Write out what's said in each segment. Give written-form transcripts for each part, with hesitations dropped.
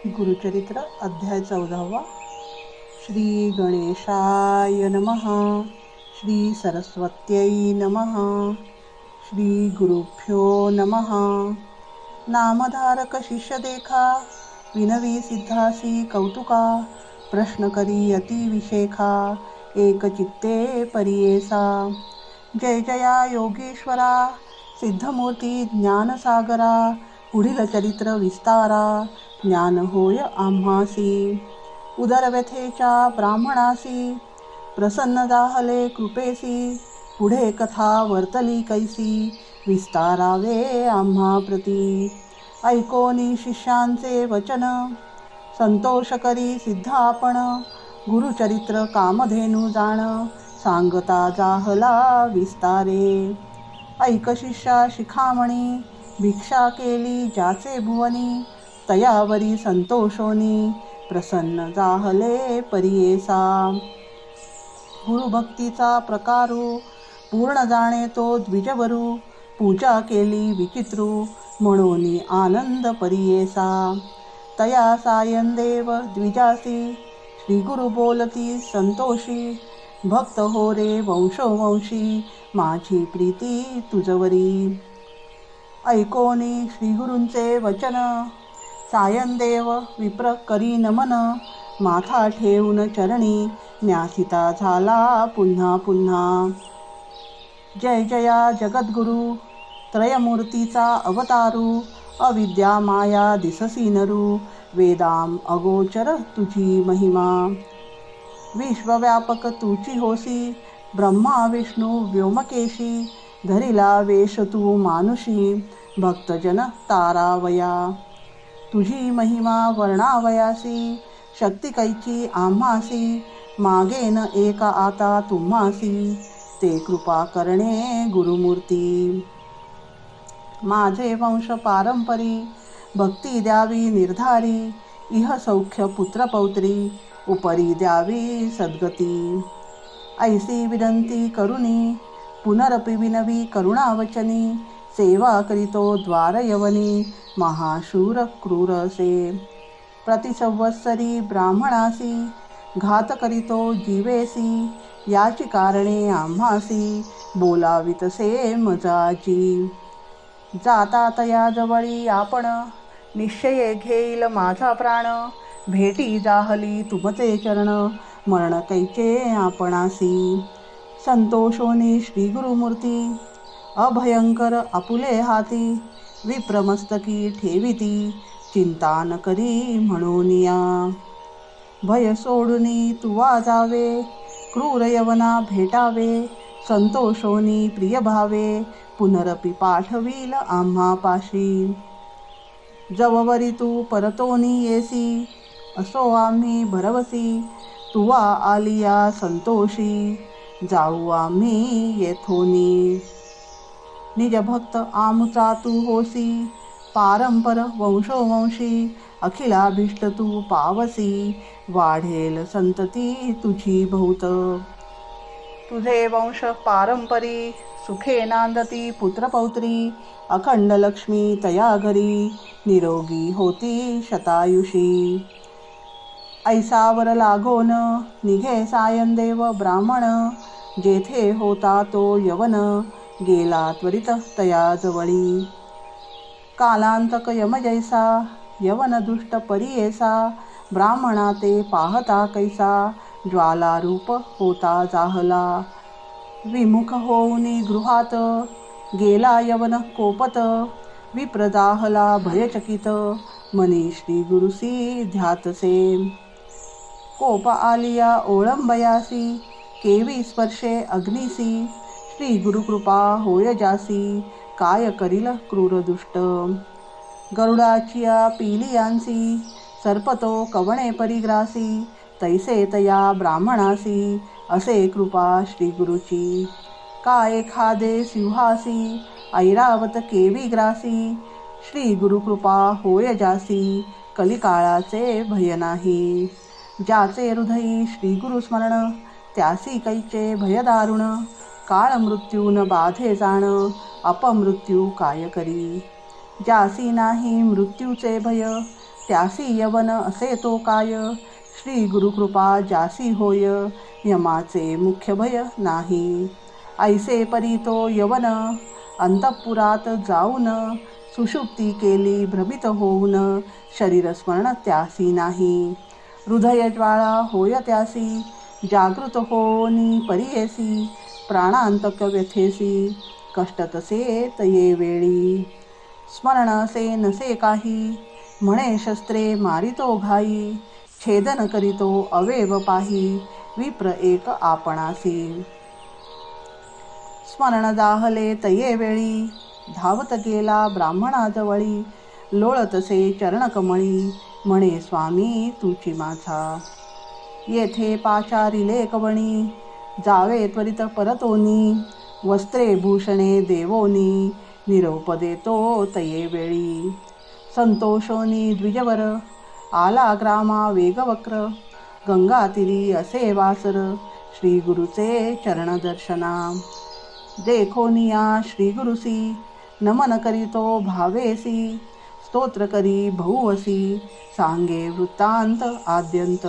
गुरुचरित्र अध्याय 14. श्री गणेशाय नमः. श्री सरस्वत्यै नमः. श्री गुरुभ्यो नमः. नामधारक शिष्य देखा, विनवी सिद्धासी कौतुका. प्रश्न करी अति विशेखा, एक चित्ते परियेसा. जय जया योगेश्वरा, सिद्धमूर्ती ज्ञानसागरा. पुढील चरित्र विस्तारा, ज्ञान होय आम्हासी. उदरव्यथेच्या ब्राह्मणासी, प्रसन्न दाहले कृपेसी. पुढे कथा वर्तली कैसी, विस्तारावे आम्हा प्रती. ऐकोनी शिष्यांचे वचन, संतोष करी सिद्ध आपण. गुरुचरित्र कामधेनू जाण, सांगता जाहला विस्तारे. ऐक शिष्या शिखामणी, भिक्षा केली ज्याचे भुवनी. तयावरी संतोषोनी, प्रसन्न जाहले परियेसा. गुरुभक्तीचा प्रकारू, पूर्ण जाणे तो द्विजवरू. पूजा केली विचित्रू, म्हणून आनंद परियेसा. तया सायंदेव द्विजासी, श्री गुरु बोलती संतोषी. भक्त हो रे वंशोवंशी, माझी प्रीती तुझवरी. ऐकोनी श्री गुरूंचे वचन, सायंदेव विप्र करी नमन. माथा ठेवून चरणी, न्यासिता झाला पुन्हा पुन्हा. जय जया जगद्गुरु, त्रयमूर्तीचा अवतारू. अविद्या माया दिससी नरू, वेदाम अगोचर तुझी महिमा. विश्वव्यापक तुची होसी, ब्रह्मा विष्णू व्योमकेशी. धरिला वेश तू मानुषी, भक्तजन तारावया. तुझी महिमा वर्णावयासी, शक्ती कैची आम्हासी. मागेन एका आता तुम्हासी, ते कृपा करणे गुरुमूर्ती. माझे वंश पारंपरी, भक्ती द्यावी निर्धारी. इह सौख्य पुत्रपौत्री, उपरी द्यावी सद्गती. ऐसी विनंती करुनी, पुनरपि विनवी करुणावचनी. सेवा करीतो द्वारयवनी, महाशूर क्रूरसे. प्रतिसंवत्सरी ब्राह्मणासी, घात करीतो जीवेसी. याची कारणे आम्हासी, बोलावितसे मजाची. जाता तया जवळी आपण, निश्चये घेईल माझा प्राण. भेटी जाहली तुमचे चरण, मरण कैचे आपणासी. संतोषोनी श्री गुरुमूर्ती, अभयंकर आपुले हाती. विप्रमस्तकी ठेविती, चिंता न करी म्हणून या. भय सोडूनी तुवा जावे, क्रूर यवना भेटावे. संतोषोनी प्रिय भावे, पुनरपि पाठवील आम्हा पाशी. जववरी तू परतोनी येसी, असो आम्ही भरवसी. तुवा आलिया संतोषी, जाऊ आम्ही येथोनी. निज भक्त आमुचा तू होसी, पारंपर वंशोवंशी. अखिलाभीष्ट तू पावसी, वाढेल संतती तुझी बहुत. तुझे वंश पारंपरी, सुखे नांदती पुत्रपौत्री. अखंड लक्ष्मी तया घरी, निरोगी होती शतायुषी. ऐसावर लागोन, निघे सायंदेव ब्राह्मण. जेथे होता तो यवन, गेला त्वरित तया जवळी. कालांतक यम जैसा, यवन दुष्ट परियेसा. ब्राह्मणा ते पाहता कैसा, ज्वालारूप होता जाहला. विमुख होऊनी गृहात, गेला यवन कोपत. विप्र जाहला भयचकित, मनी श्री गुरुसी ध्यातसे. कोप आलिया ओळंबयासी, केवी स्पर्शे अग्निसी. श्री गुरुकृपा होय जासी, काय करील क्रूर दुष्ट. गरुडाचिया पिलियांसी, सर्पतो कवणे परिग्रासी. तैसे तया ब्राह्मणासी, असे कृपा श्री गुरुची. काय खादे सिंहासी, ऐरावत केवी ग्रासी. श्री गुरुकृपा होय जासी, कलिकाळाचे भय नाही. ज्याचे हृदयी श्री गुरुस्मरण, त्यासी कैचे भय दारुण. काळ मृत्यून बाधे जाण, अपमृत्यू काय करी. ज्यासी नाही मृत्यूचे भय, त्यासी यवन असे तो काय, श्री गुरुकृपा जासी होय, यमाचे मुख्य भय नाही. ऐसे परी तो यवन अंतःपुरात जाऊन, सुषुप्ती केली भ्रमित होऊन, शरीर स्मरण त्यासी नाही. हृदय ज्वाळा होय त्यासी, जागृत होनी परियेसी, प्राणांतक व्यथेसी, कष्ट तसे तये वेळी. स्मरण असे नसे काही, म्हणे शस्त्रे मारितो घाई, छेदन करीतो अवेव पाही, विप्र एक आपणासी. स्मरण दाहले तये वेळी, धावत गेला ब्राह्मणाजवळी, लोळतसे चरणकमळी, म्हणे स्वामी तुची माझा. येथे पाचारिले कवणी, जावे त्वरित परतोनी, वस्त्रे भूषणे देवोनी, निरोप देतो तये वेळी. संतोषोनी द्विजवर, आला ग्रामा वेगवक्र, गंगातीरी असे वासर, श्री गुरुचे चरण दर्शना. देखोनिया श्री गुरुसी, नमन करीतो भावेसी, स्तोत्र करी बहुवसी, सांगे वृत्तांत आद्यंत.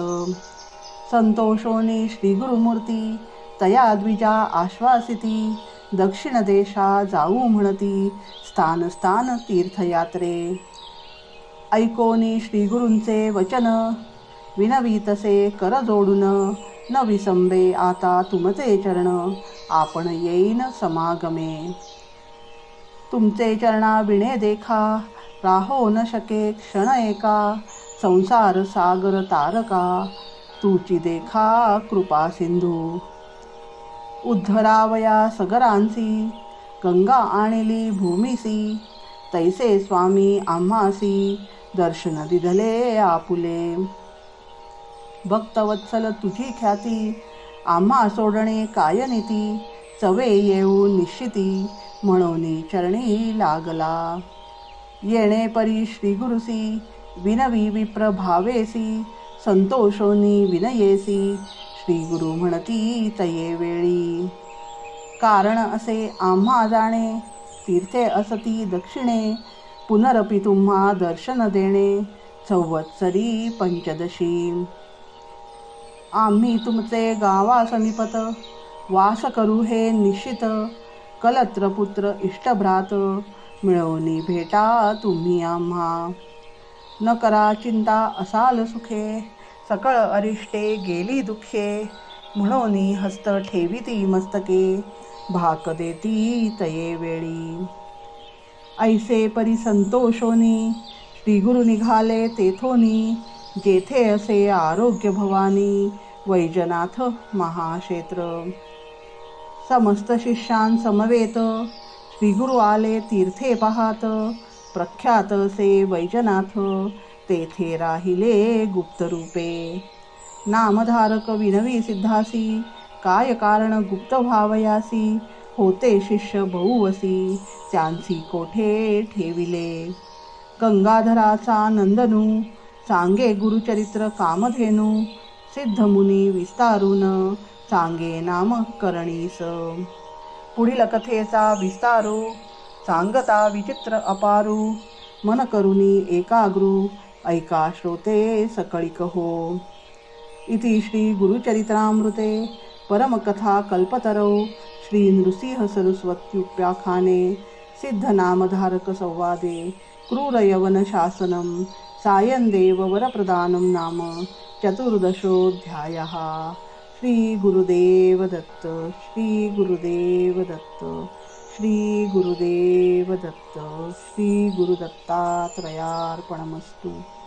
संतोषोनी श्री गुरुमूर्ती, तया द्विजा आश्वासिती, दक्षिण देशा जाऊ म्हणती, स्थान स्थान तीर्थयात्रे. ऐकोनी श्री गुरूंचे वचन, विनवी तसे कर जोडून, न विसंबे आता तुमचे चरण, आपण येईन समागमे. तुमचे चरणा विणे देखा, राहो न शके क्षण एका, संसार सागर तारका, तुची देखा कृपा सिंधू. उद्धरावया सगरांसी, गंगा आणली भूमीसी, तैसे स्वामी आम्हासी, दर्शन दिधले आपुले. भक्तवत्सल तुझी ख्याती, आम्हा सोडणे काय नीती, चवे येऊ निश्चिती, म्हणून चरणी लागला. येणे परी श्री गुरुसी, विनवी विप्र भावेसी, संतोषोनी विनयेसी, श्री गुरु म्हणती तये वेळी. कारण असे आम्हा जाणे, तीर्थे असती दक्षिणे, पुनरपि तुम्हा दर्शन देणे, संवत्सरी पंचदशी. आम्ही तुमचे गावा समीपत, वास करू हे निश्चित, कलत्र पुत्र इष्टभ्रात, मिळवणी भेटा तुम्ही आम्हा. न करा चिंता असाल सुखे, सकळ अरिष्टे गेली दुःखे, म्हणून हस्त ठेविती मस्तके, भाक देती तये वेळी. ऐसे परी संतोषोनी, श्री गुरु निघाले तेथोनी, जेथे असे आरोग्य भवानी, वैजनाथ महाक्षेत्र. समस्त शिष्यां समवेत, श्री गुरु आले तीर्थे पाहात, प्रख्यात असे वैजनाथ, तेथे राहिले गुप्तरूपे. नामधारक विनवी सिद्धासी, काय कारण गुप्त भावयासी, होते शिष्य बहुवसी, त्यांसी कोठे ठेविले. गंगाधराचा नंदनू, सांगे गुरुचरित्र कामधेनू, सिद्धमुनी विस्तारून, सांगे नाम करणीस. पुढील कथेचा विस्तारू, सांगता विचित्र अपारू, मन करुनी एकाग्रू, ऐका श्रोते सकळिक हो. इति श्री गुरुचरित्रामृते परमकथा कल्पतरौ श्री नृसिंह सरस्वत्युपाख्याने सिद्धनामधारक संवादे क्रूरयवन शासनं सायंदेव वरप्रदानं नाम चतुर्दशोऽध्यायः. श्री गुरुदेव दत्त, श्री गुरुदेव दत्त, श्री गुरुदेव दत्त, श्री गुरुदत्तात्रयार्पणमस्तु.